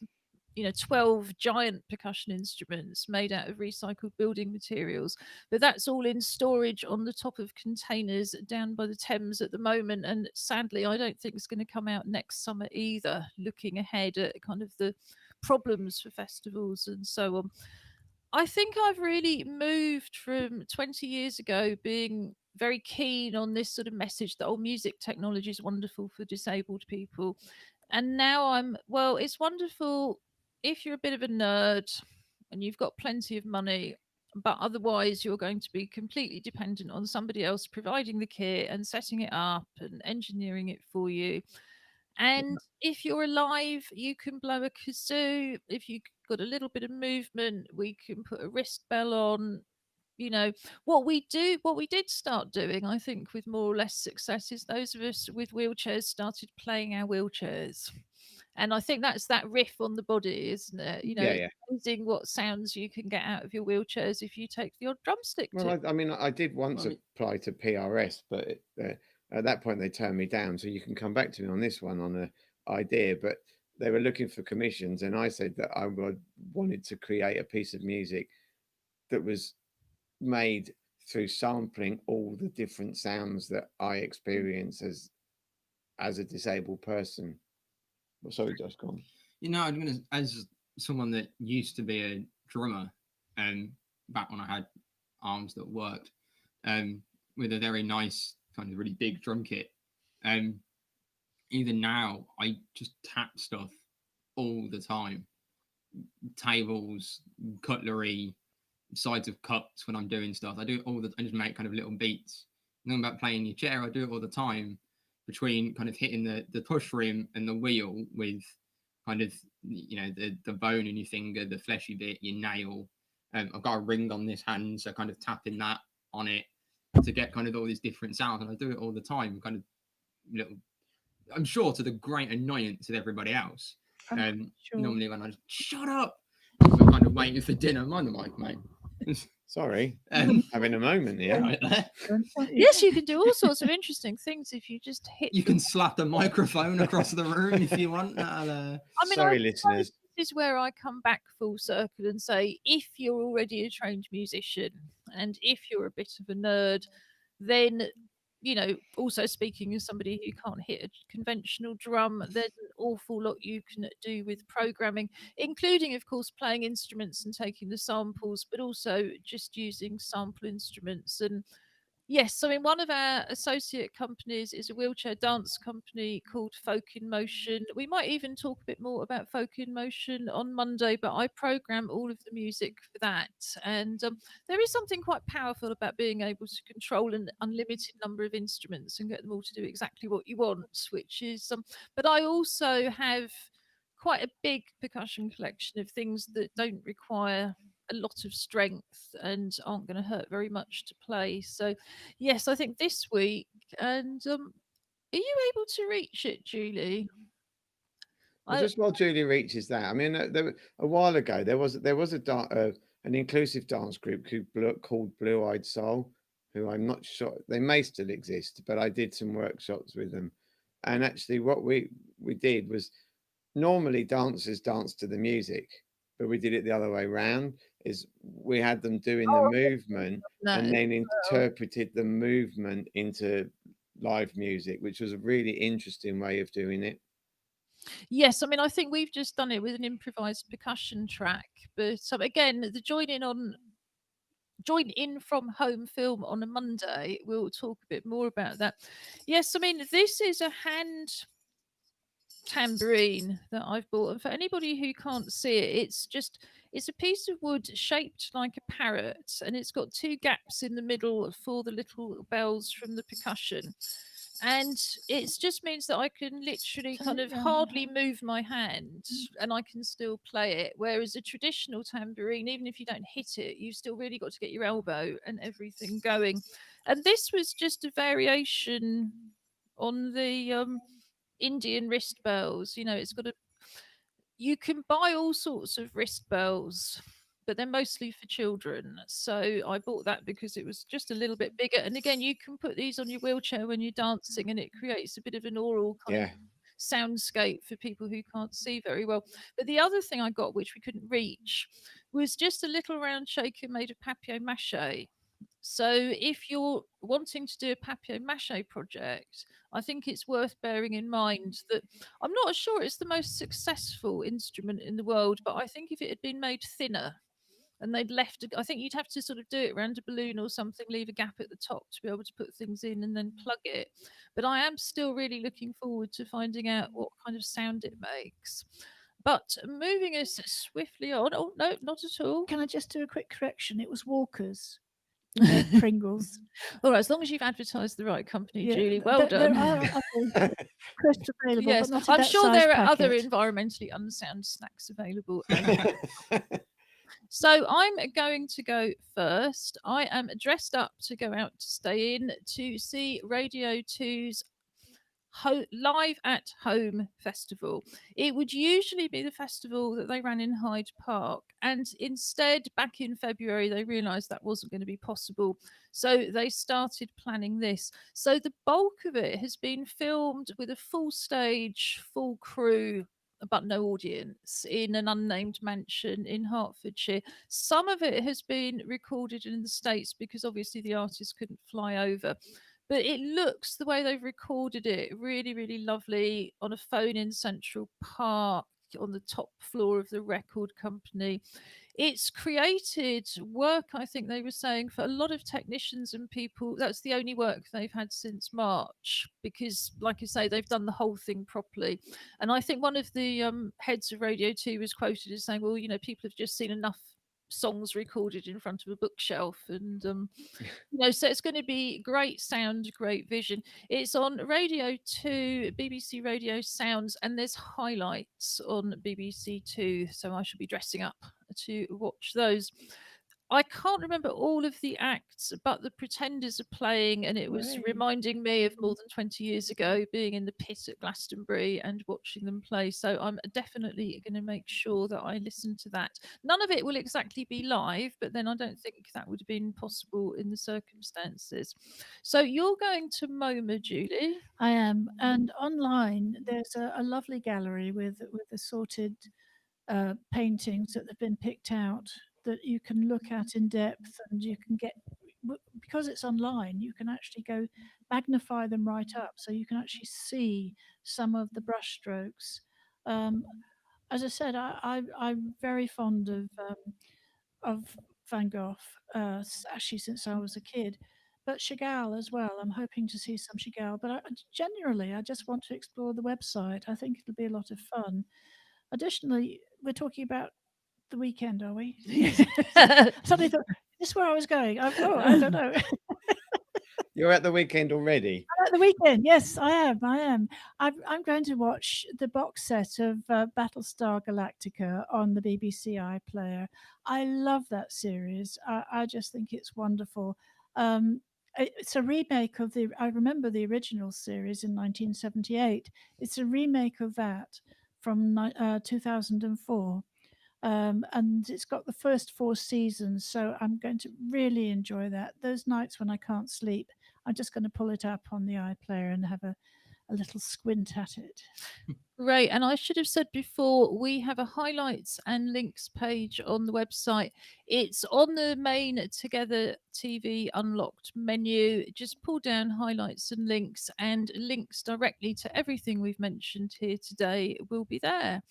12 giant percussion instruments made out of recycled building materials. But that's all in storage on the top of containers down by the Thames at the moment. And sadly, I don't think it's going to come out next summer either, looking ahead at kind of the problems for festivals and so on. I think I've really moved from 20 years ago being very keen on this sort of message that music technology is wonderful for disabled people. And now well, it's wonderful if you're a bit of a nerd and you've got plenty of money, but otherwise you're going to be completely dependent on somebody else providing the kit and setting it up and engineering it for you. And if you're alive, you can blow a kazoo. If you've got a little bit of movement, we can put a wrist bell on. You know, what we did start doing, I think, with more or less success, is those of us with wheelchairs started playing our wheelchairs. And I think that's that riff on the body, isn't it? You know, Yeah, it's yeah. amazing what sounds you can get out of your wheelchairs if you take the odd drumstick to. Well, I mean, I did once Well, apply to PRS, but at that point they turned me down. So you can come back to me on this one on an idea. But they were looking for commissions, and I said that wanted to create a piece of music that was made through sampling all the different sounds that I experience as a disabled person. Well, sorry, Josh, go on. You know, I'm gonna, as someone that used to be a drummer, back when I had arms that worked, with a very nice kind of really big drum kit, even now I just tap stuff all the time, tables, cutlery, sides of cups when I'm doing stuff. I do it all the. I just make kind of little beats. Nothing about playing your chair. I do it all the time, between kind of hitting the push rim and the wheel with kind of, you know, the bone in your finger, the fleshy bit, your nail. I've got a ring on this hand, so kind of tapping that on it to get kind of all these different sounds, and I do it all the time. Kind of little, I'm sure to the great annoyance of everybody else. Sure. Normally when I just shut up, we're kind of waiting for dinner. Mind the mic, mate. Sorry, Um, having a moment here. right there. Yes, you can do all sorts of interesting things if you just hit. You can slap the microphone across the room if you want. I mean, Sorry, I listeners. This is where I come back full circle and say, if you're already a trained musician and if you're a bit of a nerd, then, you know, also speaking as somebody who can't hit a conventional drum, there's an awful lot you can do with programming, including, of course, playing instruments and taking the samples, but also just using sample instruments. And yes, I mean, one of our associate companies is a wheelchair dance company called Folk in Motion. We might even talk a bit more about Folk in Motion on Monday, but I program all of the music for that. And there is something quite powerful about being able to control an unlimited number of instruments and get them all to do exactly what you want, which is, but I also have quite a big percussion collection of things that don't require a lot of strength and aren't going to hurt very much to play. So, yes, I think this week. And are you able to reach it, Julie? Well, just while Julie reaches that, I mean, a while ago there was an inclusive dance group called Blue Eyed Soul, who I'm not sure they may still exist, but I did some workshops with them, and actually what we did was normally dancers dance to the music, but we did it the other way around. Is we had them doing the movement and then interpreted the movement into live music, which was a really interesting way of doing it. Yes, I mean, I think we've just done it with an improvised percussion track, but again, the join in from home film on a Monday. We'll talk a bit more about that. Yes, I mean, this is a hand tambourine that I've bought, and for anybody who can't see it, it's a piece of wood shaped like a parrot, and it's got two gaps in the middle for the little bells from the percussion. And it just means that I can literally kind of hardly move my hand and I can still play it. Whereas a traditional tambourine, even if you don't hit it, you've still really got to get your elbow and everything going. And this was just a variation on the Indian wrist bells. You know, it's got you can buy all sorts of wrist bells, but they're mostly for children. So I bought that because it was just a little bit bigger. And again, you can put these on your wheelchair when you're dancing, and it creates a bit of an oral kind of soundscape for people who can't see very well. But the other thing I got, which we couldn't reach, was just a little round shaker made of papier-mâché. So if you're wanting to do a papier-mâché project, I think it's worth bearing in mind that I'm not sure it's the most successful instrument in the world, but I think if it had been made thinner and they'd left, I think you'd have to sort of do it around a balloon or something, leave a gap at the top to be able to put things in and then plug it. But I am still really looking forward to finding out what kind of sound it makes. But moving us swiftly on. Oh, no, not at all. Can I just do a quick correction? It was Walker's. Pringles. All right, as long as you've advertised the right company, Yeah, Julie, well there done. are other crisps available, Yes, but not in I'm that sure size there are other packet. environmentally unsound snacks available. So I'm going to go first. I am dressed up to go out to stay in to see Radio 2's Live at Home festival. It would usually be the festival that they ran in Hyde Park, and instead, back in February, they realised that wasn't going to be possible. So they started planning this. So the bulk of it has been filmed with a full stage, full crew, but no audience in an unnamed mansion in Hertfordshire. Some of it has been recorded in the States because obviously the artist couldn't fly over. But it looks the way they've recorded it really, really lovely on a phone in Central Park on the top floor of the record company. It's created work, I think they were saying, for a lot of technicians and people. That's the only work they've had since March because, like I say, they've done the whole thing properly. And I think one of the heads of Radio 2 was quoted as saying, well, people have just seen enough songs recorded in front of a bookshelf and so it's going to be great sound, great vision. It's on Radio 2, BBC Radio Sounds, and there's highlights on BBC 2, so I shall be dressing up to watch those. I can't remember all of the acts, but the Pretenders are playing, and it was Hooray. reminding me of more than 20 years ago being in the pit at Glastonbury and watching them play. So I'm definitely going to make sure that I listen to that. None of it will exactly be live, but then I don't think that would have been possible in the circumstances. So you're going to MoMA, Julie? I am, and online there's a lovely gallery with assorted paintings that have been picked out that you can look at in depth, and you can get because it's online. You can actually go magnify them right up, so you can actually see some of the brush strokes. Um, as I said, I'm very fond of Van Gogh, actually since I was a kid, but Chagall as well. I'm hoping to see some Chagall, but generally, I just want to explore the website. I think it'll be a lot of fun. Additionally, we're talking about the weekend, are we? Suddenly thought, this is where I was going. I don't know. You're at the weekend already. I'm at the weekend. Yes, I am. I'm going to watch the box set of Battlestar Galactica on the BBC iPlayer. I love that series. I just think it's wonderful. It's a remake of I remember the original series in 1978. It's a remake of that from 2004. And it's got the first 4 seasons, so I'm going to really enjoy that. Those nights when I can't sleep, I'm just going to pull it up on the iPlayer and have a little squint at it. Great. And I should have said before, we have a highlights and links page on the website. It's on the main Together TV Unlocked menu. Just pull down highlights and links directly to everything we've mentioned here today will be there.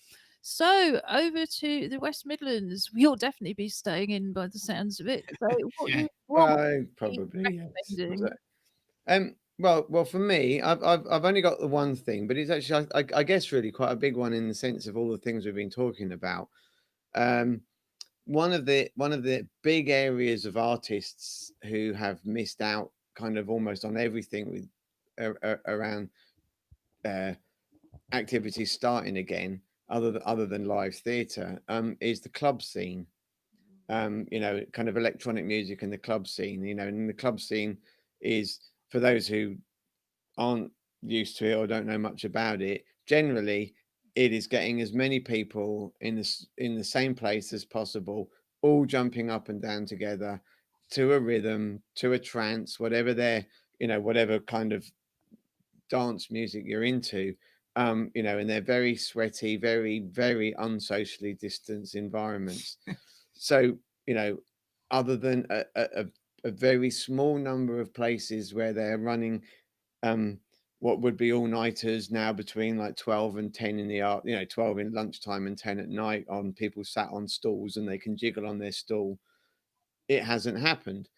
So over to the West Midlands. You'll definitely be staying in by the sounds of it. So Yeah. what Probably. Yes. recommending? Well, for me, I've only got the one thing, but it's actually I guess really quite a big one in the sense of all the things we've been talking about. One of the big areas of artists who have missed out kind of almost on everything with around activities starting again, other than live theatre, is the club scene. Kind of electronic music and the club scene. And the club scene is, for those who aren't used to it or don't know much about it, generally it is getting as many people in the same place as possible, all jumping up and down together to a rhythm, to a trance, whatever whatever kind of dance music you're into. And they're very sweaty, very, very unsocially distanced environments. So, other than a very small number of places where they're running what would be all-nighters now between like 12 and 10 in the 12 in lunchtime and 10 at night, on people sat on stools and they can jiggle on their stool, it hasn't happened,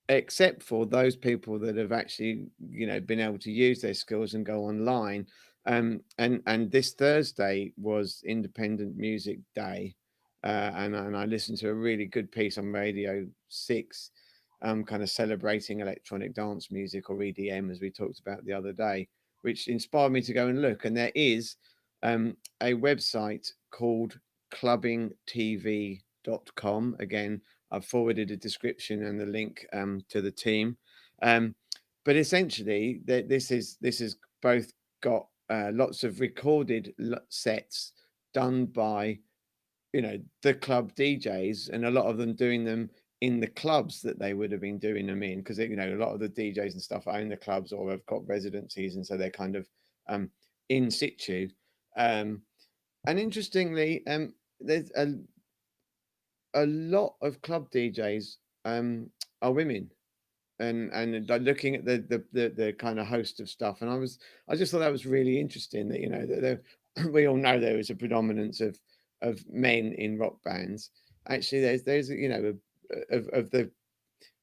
except for those people that have actually been able to use their skills and go online. And this Thursday was Independent Music Day, and I listened to a really good piece on Radio 6, kind of celebrating electronic dance music, or EDM, as we talked about the other day, which inspired me to go and look. And there is a website called clubbingtv.com, rockband.com. Again, I've forwarded a description and the link to the team. But essentially, this is both got lots of recorded sets done by the club DJs, and a lot of them doing them in the clubs that they would have been doing them in, because a lot of the DJs and stuff own the clubs or have got residencies, and so they're kind of in situ. And interestingly, there's a lot of club DJs are women, and looking at the kind of host of stuff, and I just thought that was really interesting that that we all know there is a predominance of men in rock bands. Actually, there's of the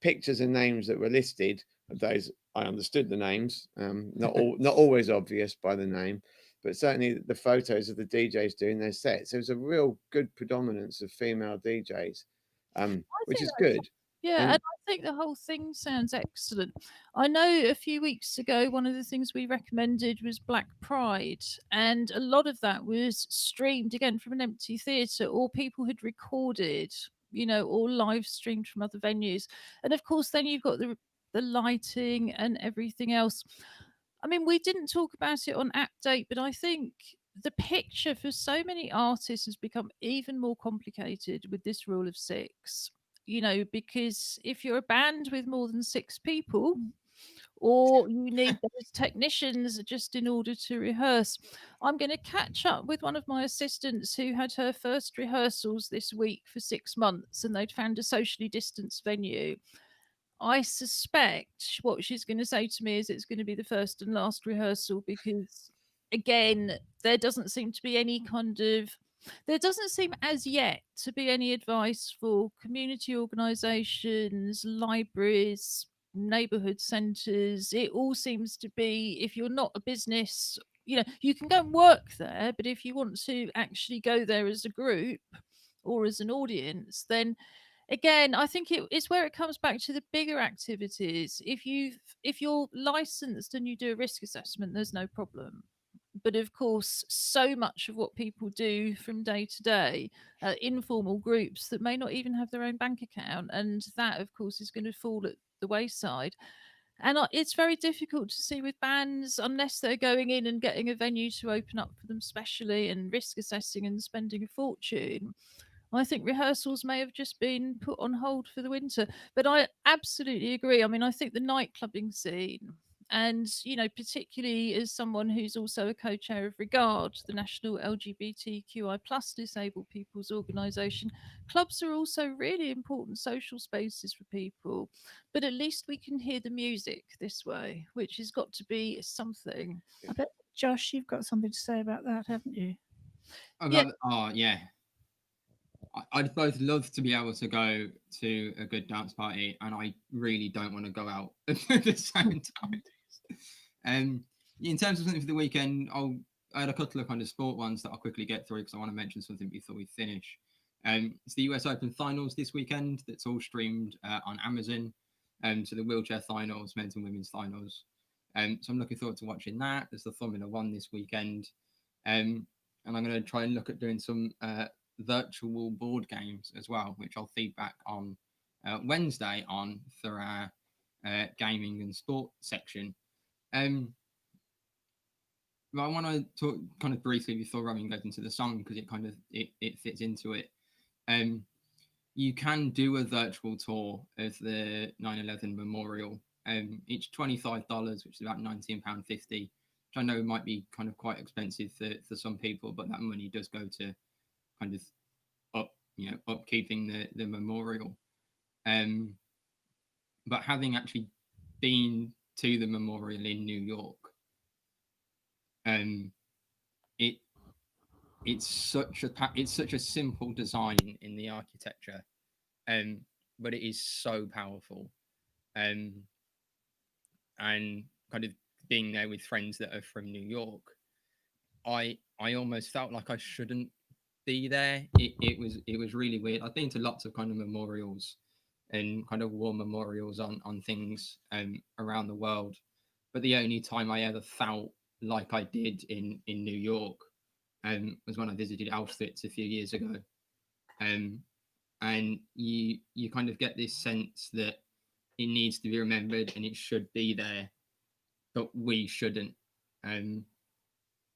pictures and names that were listed, of those I understood the names, not always obvious by the name, but certainly the photos of the DJs doing their sets, there was a real good predominance of female DJs, which think is that's good. Yeah, And and I think the whole thing sounds excellent. I know a few weeks ago, one of the things we recommended was Black Pride, and a lot of that was streamed again from an empty theatre, or people had recorded, or live streamed from other venues. And of course, then you've got the lighting and everything else. I mean, we didn't talk about it on App Date, but I think the picture for so many artists has become even more complicated with this rule of six. Because if you're a band with more than six people, or you need those technicians just in order to rehearse. I'm going to catch up with one of my assistants who had her first rehearsals this week for 6 months, and they'd found a socially distanced venue. I suspect what she's going to say to me is it's going to be the first and last rehearsal, because, again, there doesn't seem to be there doesn't seem as yet to be any advice for community organisations, libraries, neighbourhood centres. It all seems to be, if you're not a business, you can go and work there, but if you want to actually go there as a group or as an audience, then again, I think it's where it comes back to the bigger activities. If you're licensed and you do a risk assessment, there's no problem. But of course, so much of what people do from day to day, informal groups that may not even have their own bank account, and that, of course, is going to fall at the wayside. And it's very difficult to see with bands, unless they're going in and getting a venue to open up for them specially and risk assessing and spending a fortune. I think rehearsals may have just been put on hold for the winter. But I absolutely agree. I mean, I think the nightclubbing scene, and, particularly as someone who's also a co-chair of Regard, the National LGBTQI plus disabled people's organisation, clubs are also really important social spaces for people. But at least we can hear the music this way, which has got to be something. I bet, Josh, you've got something to say about that, haven't you? Yeah. I'd both love to be able to go to a good dance party, and I really don't want to go out at the same time. In terms of something for the weekend, I had a couple of kind of sport ones that I'll quickly get through, because I want to mention something before we finish. It's the US Open finals this weekend. That's all streamed on Amazon. So the wheelchair finals, men's and women's finals. So I'm looking forward to watching that. There's the Formula One this weekend. And I'm going to try and look at doing some virtual board games as well, which I'll feedback on Wednesday on for our gaming and sport section. But I want to talk kind of briefly before Robin goes into the song, because it fits into it. You can do a virtual tour of the 9/11 memorial. It's $25, which is about £19.50, which I know might be kind of quite expensive for some people, but that money does go to kind of upkeeping the memorial. But having actually been to the memorial in New York, it's such a simple design in the architecture, but it is so powerful. And kind of being there with friends that are from New York, I almost felt like I shouldn't be there. It was really weird. I've been to lots of kind of memorials and kind of war memorials on things around the world, but the only time I ever felt like I did in New York was when I visited Auschwitz a few years ago. and you kind of get this sense that it needs to be remembered and it should be there, but we shouldn't. And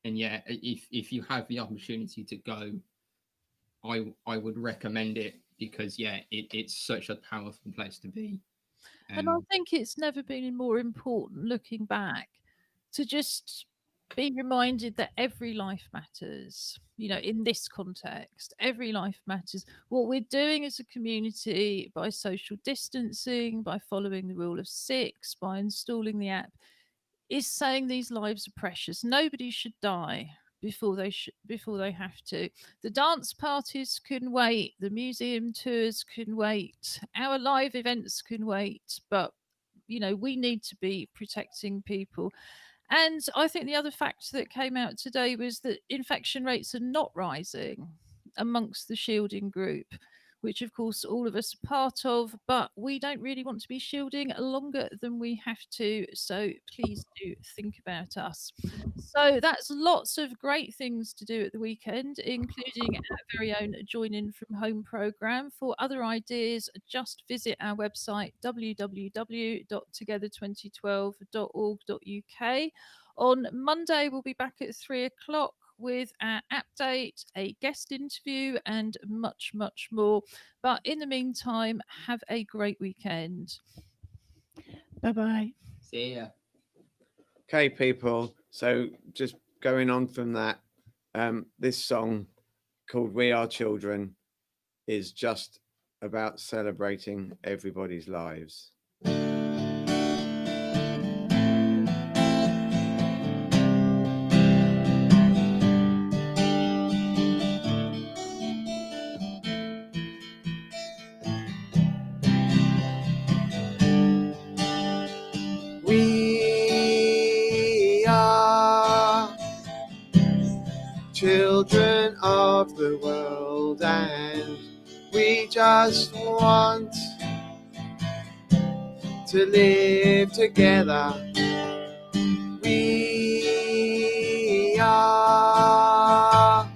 yeah, if you have the opportunity to go, I would recommend it, because yeah, it's such a powerful place to be. And I think it's never been more important, looking back, to just be reminded that every life matters. You know, in this context, every life matters. What we're doing as a community, by social distancing, by following the rule of 6, by installing the app, is saying these lives are precious. Nobody should die before they have to. The dance parties can wait, the museum tours can wait, our live events can wait, but you know, we need to be protecting people. And I think the other fact that came out today was that infection rates are not rising amongst the shielding group, which of course all of us are part of, but we don't really want to be shielding longer than we have to. So please do think about us. So that's lots of great things to do at the weekend, including our very own Join In From Home programme. For other ideas, just visit our website www.together2012.org.uk. On Monday, we'll be back at 3 o'clock with our update, a guest interview, and much, much more. But in the meantime, have a great weekend. Bye-bye. See ya. Okay, people. So just going on from that, this song called We Are Children is just about celebrating everybody's lives. We are children of the world, and we just want to live together. We are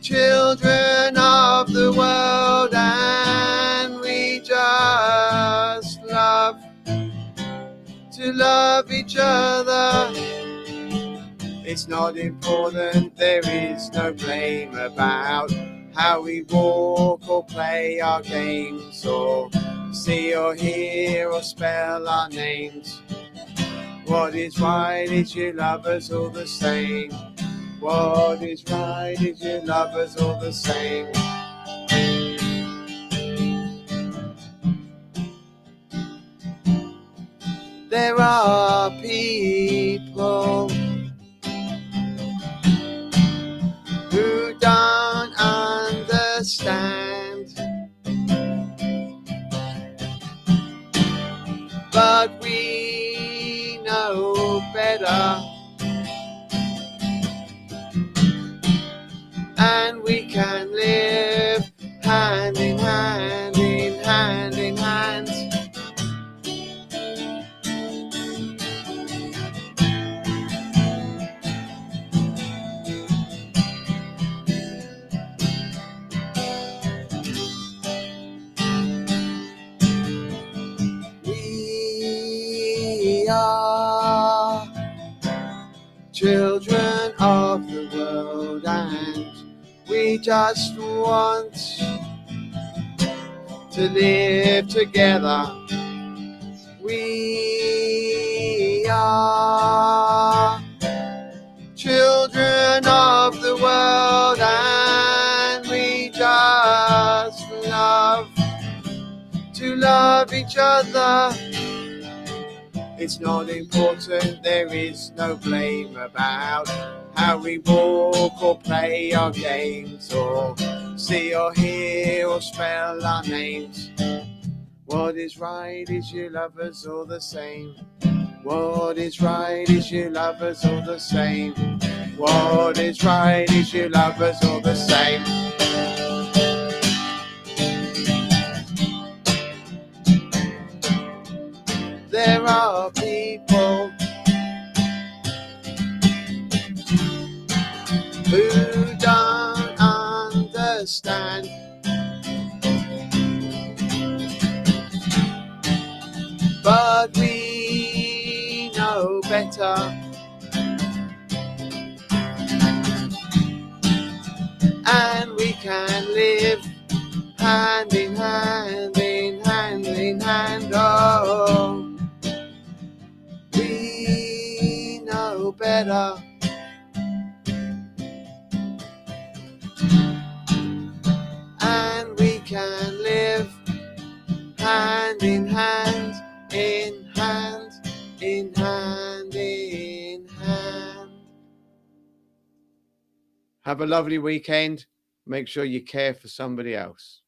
children of the world, and we just love to love each other. It's not important, there is no blame about how we walk or play our games, or see or hear or spell our names. What is right is you love us all the same. What is right is you love us all the same. There are people who don't understand, but we know better, and we can live hand in hand, hand in hand. We are children of the world, and we just want to live together. We are children of the world, and we just love to love each other. It's not important, there is no blame about how we walk or play our games, or see or hear or spell our names. What is right is you love us all the same. What is right is you love us all the same. What is right is you love us all the same. There are people who don't understand, better. And we can live hand in hand, in hand in hand. Oh, we know better. And we can live hand in hand, in hand, in hand, in hand. Have a lovely weekend. Make sure you care for somebody else.